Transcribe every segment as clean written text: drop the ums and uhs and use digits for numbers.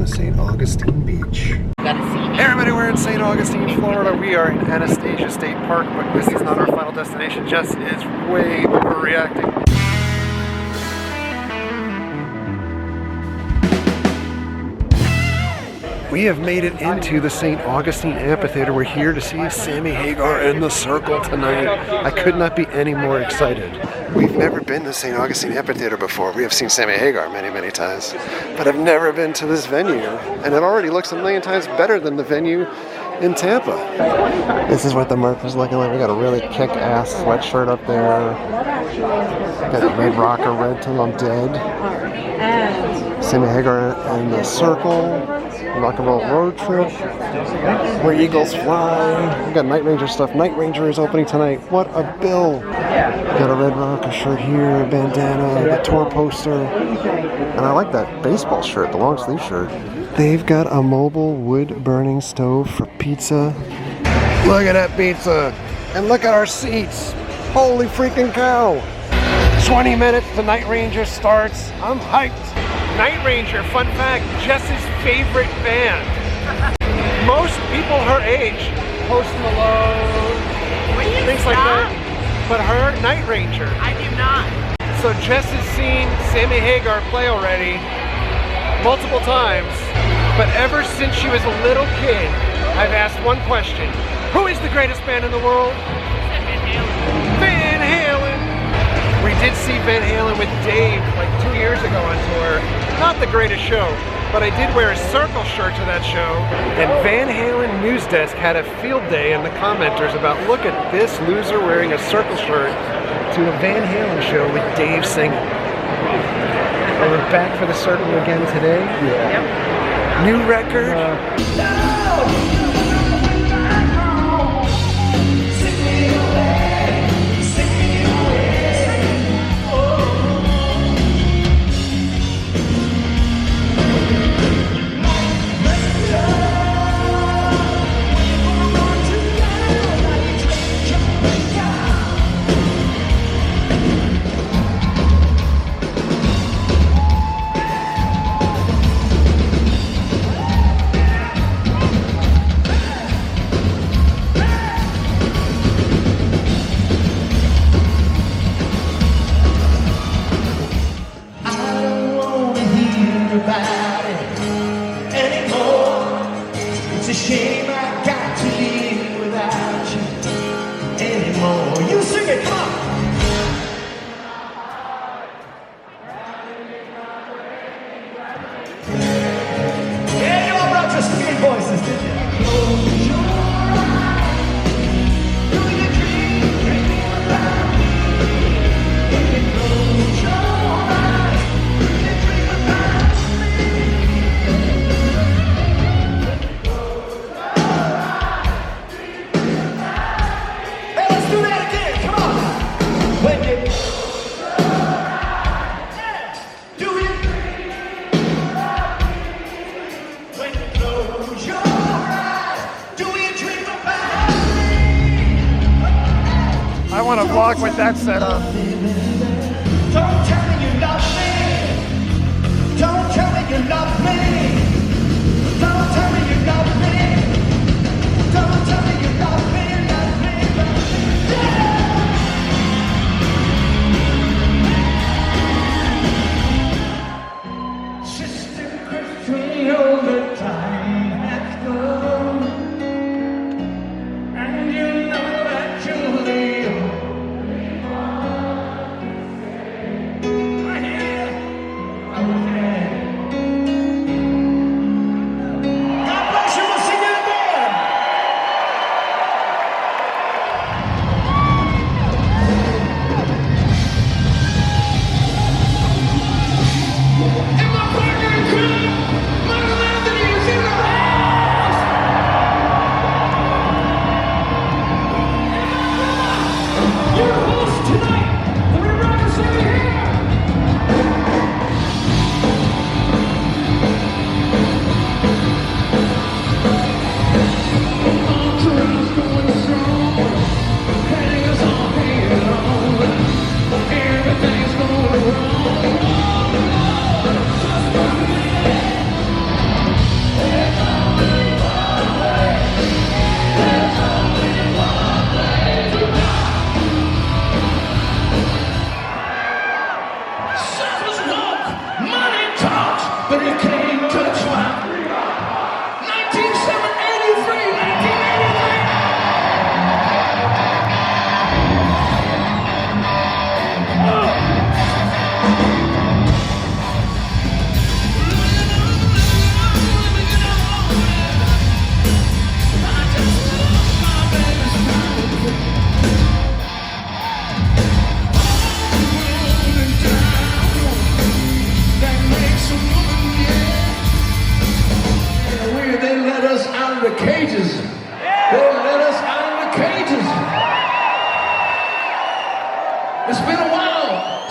St. Augustine Beach. Hey everybody, we're in St. Augustine, Florida. We are in Anastasia State Park, but this is not our final destination. Jess is way overreacting. We have made it into the St. Augustine Amphitheater. We're here to see Sammy Hagar and The Circle tonight. I could not be any more excited. We've never been to St. Augustine Amphitheater before. We have seen Sammy Hagar many, many times, but I've never been to this venue. And it already looks a million times better than the venue in Tampa. This is what the merch is looking like. We got a really kick-ass sweatshirt up there. Got a red rocker, red till I'm dead. Sammy Hagar and The Circle. Rock and Roll Road Trip, Where Eagles Fly. We got Night Ranger stuff. Night Ranger is opening tonight. What a bill! Got a Red Rocker shirt here, bandana, the tour poster, and I like that baseball shirt, the long sleeve shirt. They've got a mobile wood burning stove for pizza. Look at that pizza, and look at our seats. Holy freaking cow! 20 minutes, the Night Ranger starts. I'm hyped. Night Ranger, fun fact, Jess's favorite band. Most people her age, Post Malone, things like that. But her, Night Ranger. I do not. So Jess has seen Sammy Hagar play already multiple times, but ever since she was a little kid, I've asked one question. Who is the greatest band in the world? Van Halen. Van Halen! We did see Van Halen with Dave like 2 years ago on tour. Not the greatest show, but I did wear a Circle shirt to that show. And Van Halen News Desk had a field day in the commenters about, look at this loser wearing a Circle shirt to a Van Halen show with Dave singing. And we're back for the Circle again today. Yep. New record. It's a shame I got to live without you anymore. You sing it, come on! Yeah, you all brought your singing voices, didn't you? Close your eyes. Do you dream about me? When you close your eyes, do you dream about do that again, come on! When you close your eyes, do you dream about me? When you close your eyes, do you dream about me? I want to vlog with that setup. Don't tell me you love me. Don't tell me you love me. Don't tell me you love me. Don't tell me you love me. All the time has gone, and you know that you're the only one.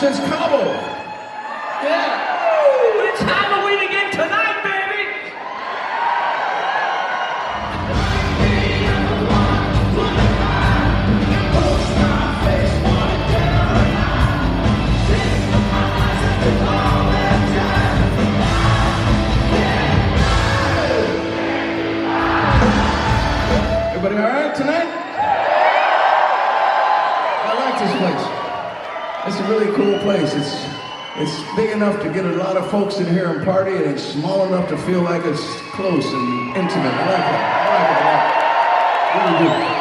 since Cabo. Yeah. It's Halloween again tonight, baby! Everybody all right tonight? I like this place. It's a really cool place. It's big enough to get a lot of folks in here and party, and it's small enough to feel like it's close and intimate. I like that. I like it a lot. Really do.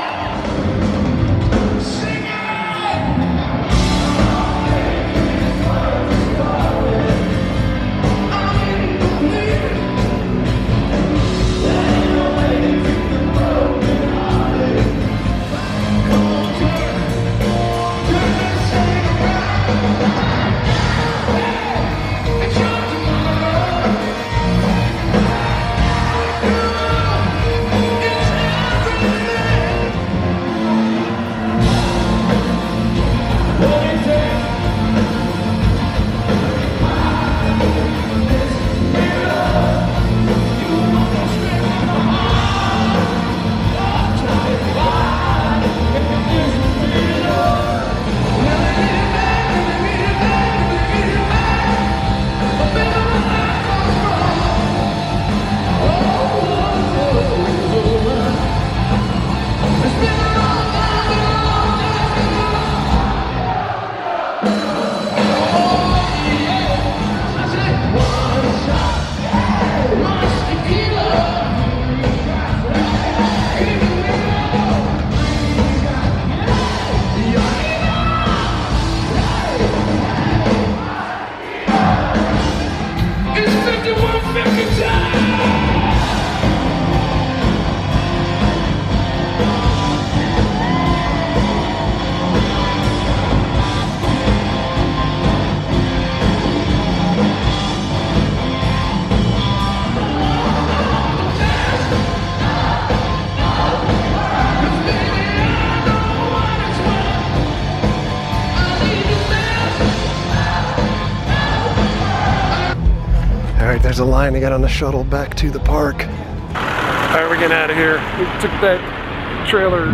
There's a line to get on the shuttle back to the park. Alright, we're getting out of here. We took that trailer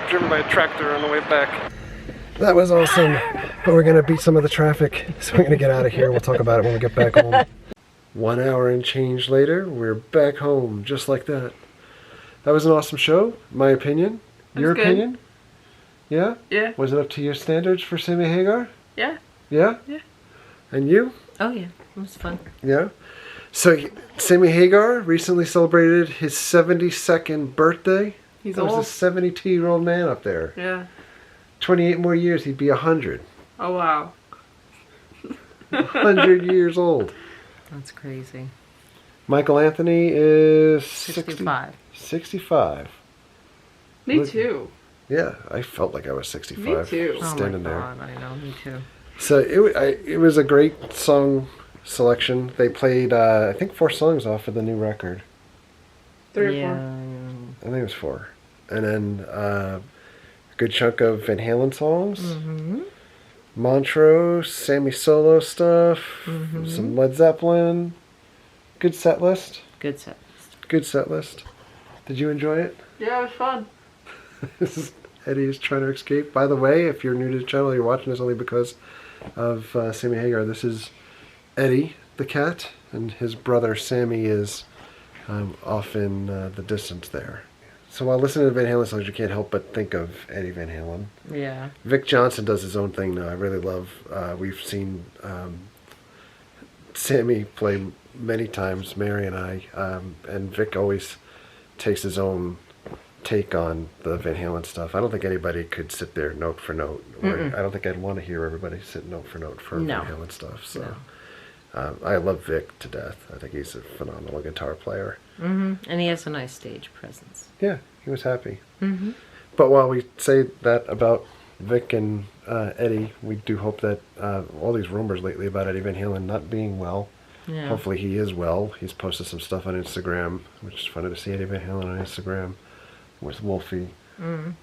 driven by a tractor on the way back. That was awesome, but we're gonna beat some of the traffic, so we're gonna get out of here. We'll talk about it when we get back home. 1 hour and change later, we're back home, just like that. That was an awesome show, my opinion. Your opinion? Yeah? Yeah. Was it up to your standards for Sammy Hagar? Yeah. Yeah? Yeah. And you? Oh yeah, it was fun. Yeah. So Sammy Hagar recently celebrated his 72nd birthday. He's There was old. a 72-year-old man up there. Yeah. 28 more years, he'd be 100. Oh wow. 100 years old. That's crazy. Michael Anthony is 65. 65. Me Look- too. Yeah, I felt like I was 65. Me too. Standing there. God, I know, me too. So it was a great song selection. They played, I think, 4 songs off of the new record. 3 or Yeah. 4. I think it was 4. And then a good chunk of Van Halen songs. Mm-hmm. Montrose, Sammy solo stuff, Mm-hmm. some Led Zeppelin. Good set list. Good set. Good set list. Did you enjoy it? Yeah, it was fun. This is Eddie is trying to escape. By the way, if you're new to the channel, you're watching this only because of Sammy Hagar. This is Eddie, the cat, and his brother Sammy is off in the distance there. So while listening to Van Halen songs, you can't help but think of Eddie Van Halen. Yeah. Vic Johnson does his own thing now. I really love. We've seen Sammy play many times, Mary and I, and Vic always takes his own take on the Van Halen stuff. I don't think anybody could sit there note for note. Or I don't think I'd want to hear everybody sit note for note for No. Van Halen stuff. So No. I love Vic to death. I think he's a phenomenal guitar player. Mm-hmm. And he has a nice stage presence. Yeah, he was happy. Mm-hmm. But while we say that about Vic and Eddie, we do hope that all these rumors lately about Eddie Van Halen not being well, Yeah. hopefully he is well. He's posted some stuff on Instagram, which is funny to see Eddie Van Halen on Instagram with Wolfie.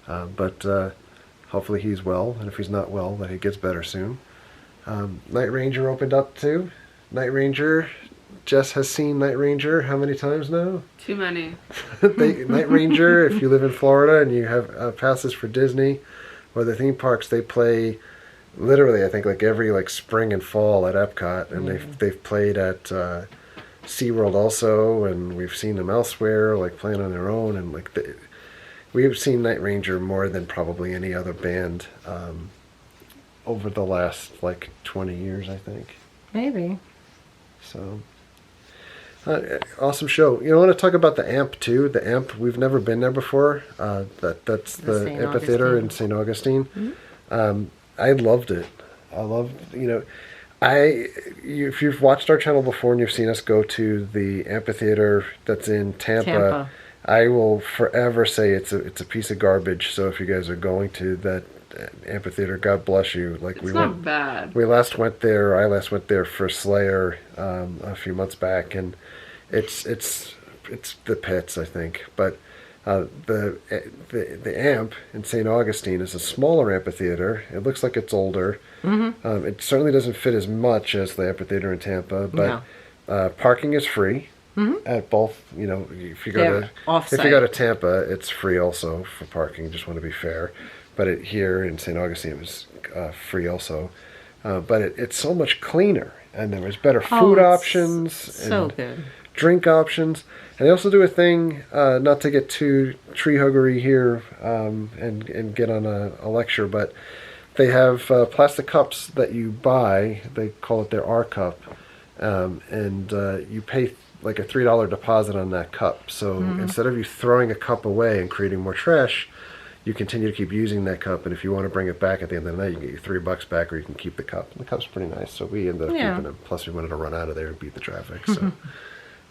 But hopefully he's well, and if he's not well, that he gets better soon. Night Ranger opened up too. Night Ranger. Jess has seen Night Ranger how many times now? Too many. Night Ranger, if you live in Florida and you have passes for Disney or the theme parks, they play literally, I think, like every like spring and fall at Epcot, and they've played at SeaWorld also, and we've seen them elsewhere, like playing on their own, and like we've seen Night Ranger more than probably any other band over the last like 20 years, I think. Maybe. So. Awesome show. You know, I want to talk about the Amp too. The Amp, we've never been there before. That's the St. amphitheater Augustine. in St. Augustine. Mm-hmm. I loved it. I loved, you know, if you've watched our channel before and you've seen us go to the amphitheater that's in Tampa, I will forever say it's a piece of garbage. So if you guys are going to that amphitheater, God bless you. Like It's not bad. We last went there. I last went there for Slayer a few months back, and it's the pits, I think. But the Amp in St. Augustine is a smaller amphitheater. It looks like it's older. Mm-hmm. It certainly doesn't fit as much as the amphitheater in Tampa, but parking is free. Mm-hmm. At both, you know, if you go to Tampa, it's free also for parking. Just want to be fair. But here in St. Augustine, it was free also. But it's so much cleaner, and there was better food options, so and good. drink options. And they also do a thing, not to get too tree huggery here and get on a lecture, but they have plastic cups that you buy. They call it their R cup, and you pay like a $3 deposit on that cup. So instead of you throwing a cup away and creating more trash, you continue to keep using that cup, and if you want to bring it back at the end of the night, you can get your $3 back, or you can keep the cup. And the cup's pretty nice, so we ended up keeping them. Plus, we wanted to run out of there and beat the traffic. So,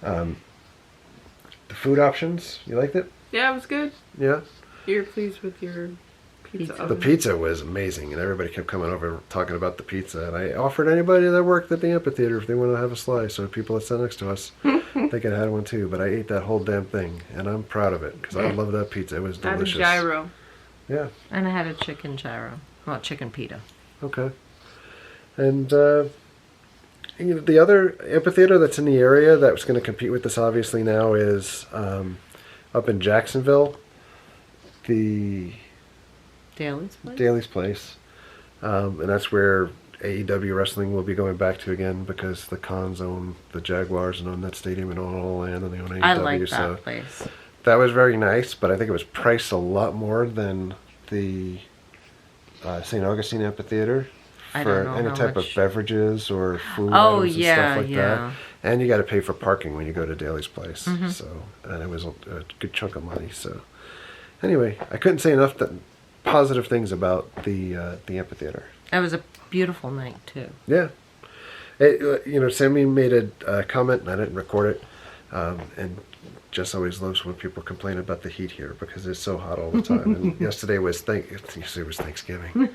the food options, you liked it? Yeah, it was good. Yeah. You're pleased with your pizza. The pizza was amazing, and everybody kept coming over talking about the pizza. And I offered anybody that worked at the amphitheater if they wanted to have a slice, or people that sat next to us, they could have had one too. But I ate that whole damn thing, and I'm proud of it because I love that pizza. It was delicious. I had a gyro. Yeah. And I had a chicken gyro. Well, chicken pita. Okay. And you know, the other amphitheater that's in the area that's going to compete with this obviously now is up in Jacksonville, the Daly's place? Daly's Place. And that's where AEW Wrestling will be going back to again because the Khans own the Jaguars and own that stadium and own all the land and they own AEW. I like that so place. that was very nice, but I think it was priced a lot more than the St. Augustine Amphitheater for any type of beverages or food items and stuff like that. And you got to pay for parking when you go to Daly's Place. Mm-hmm. So, and it was a good chunk of money. So, anyway, I couldn't say enough positive things about the amphitheater. It was a beautiful night too. Yeah. You know, Sammy made a comment, and I didn't record it. And Jess always loves when people complain about the heat here because it's so hot all the time. And yesterday was Thanksgiving.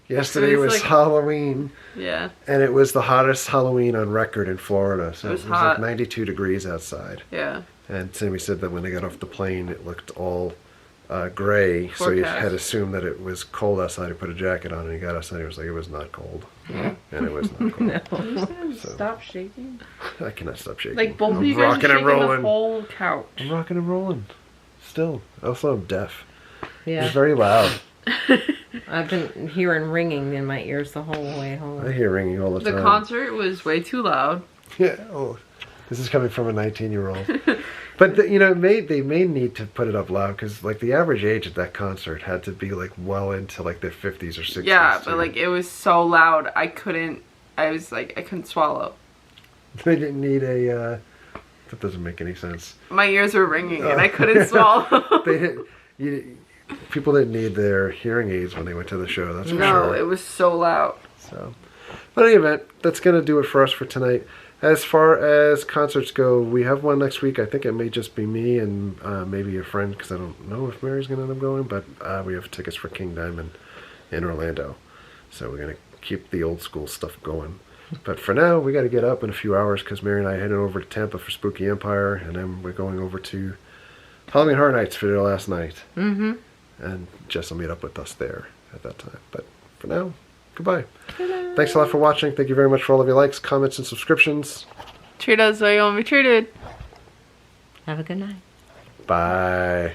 Yesterday was like Halloween. Yeah. And it was the hottest Halloween on record in Florida. So it was hot. like 92 degrees outside. Yeah. And Sammy said that when they got off the plane, it looked all gray. So you had assumed that it was cold outside. He put a jacket on and he got outside and he was like, it was not cold. And it was not cold. No. Stop shaking. I cannot stop shaking. Like both of you guys are shaking the whole couch. I'm rocking and rolling. Still. Also, I'm deaf. Yeah. It's very loud. I've been hearing ringing in my ears the whole way home. I hear ringing all the time. The concert was way too loud. Yeah. Oh, this is coming from a 19-year-old. But you know, they may need to put it up loud because like the average age at that concert had to be like well into like their 50s or 60s. Yeah, too. but like it was so loud, I couldn't swallow. They didn't need a. That doesn't make any sense. My ears were ringing and I couldn't swallow. They didn't. People didn't need their hearing aids when they went to the show. That's for sure. No, it was so loud. So, but in any event, that's going to do it for us for tonight. As far as concerts go, we have one next week. I think it may just be me and maybe a friend because I don't know if Mary's going to end up going. But we have tickets for King Diamond in Orlando. So we're going to keep the old school stuff going. But for now, we got to get up in a few hours because Mary and I headed over to Tampa for Spooky Empire. And then we're going over to Halloween Horror Nights for their last night. Mm-hmm. And Jess will meet up with us there at that time. But for now, goodbye. Thanks a lot for watching. Thank you very much for all of your likes, comments, and subscriptions. Treat us the way you want to be treated. Have a good night. Bye.